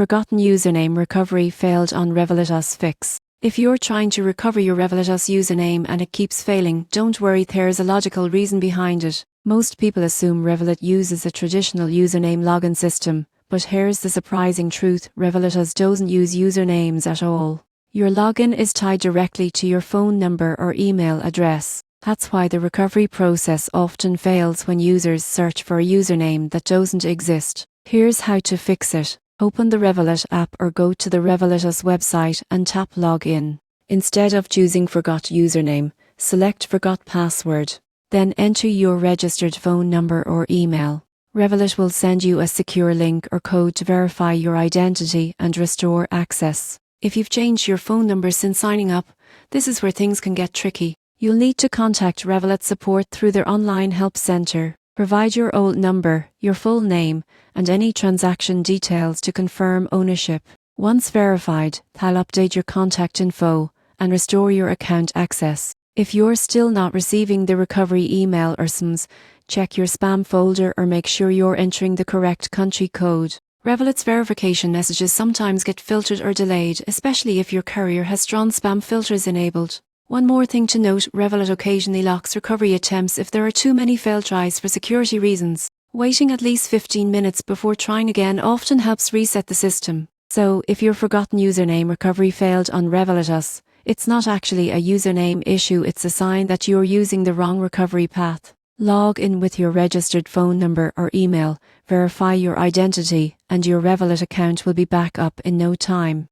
Forgotten username recovery failed on Revolut US Fix. If you're trying to recover your Revolut US username and it keeps failing, don't worry, there's a logical reason behind it. Most people assume Revolut uses a traditional username login system, but here's the surprising truth: Revolut US doesn't use usernames at all. Your login is tied directly to your phone number or email address. That's why the recovery process often fails when users search for a username that doesn't exist. Here's how to fix it. Open the Revolut app or go to the Revolut US website and tap Login. Instead of choosing Forgot Username, select Forgot Password. Then enter your registered phone number or email. Revolut will send you a secure link or code to verify your identity and restore access. If you've changed your phone number since signing up, this is where things can get tricky. You'll need to contact Revolut support through their online help center. Provide your old number, your full name, and any transaction details to confirm ownership. Once verified, they'll update your contact info and restore your account access. If you're still not receiving the recovery email or SMS, check your spam folder or make sure you're entering the correct country code. Revolut's verification messages sometimes get filtered or delayed, especially if your courier has strong spam filters enabled. One more thing to note: Revolut occasionally locks recovery attempts if there are too many failed tries for security reasons. Waiting at least 15 minutes before trying again often helps reset the system. So, if your forgotten username recovery failed on Revolut US, it's not actually a username issue, it's a sign that you're using the wrong recovery path. Log in with your registered phone number or email, verify your identity, and your Revolut account will be back up in no time.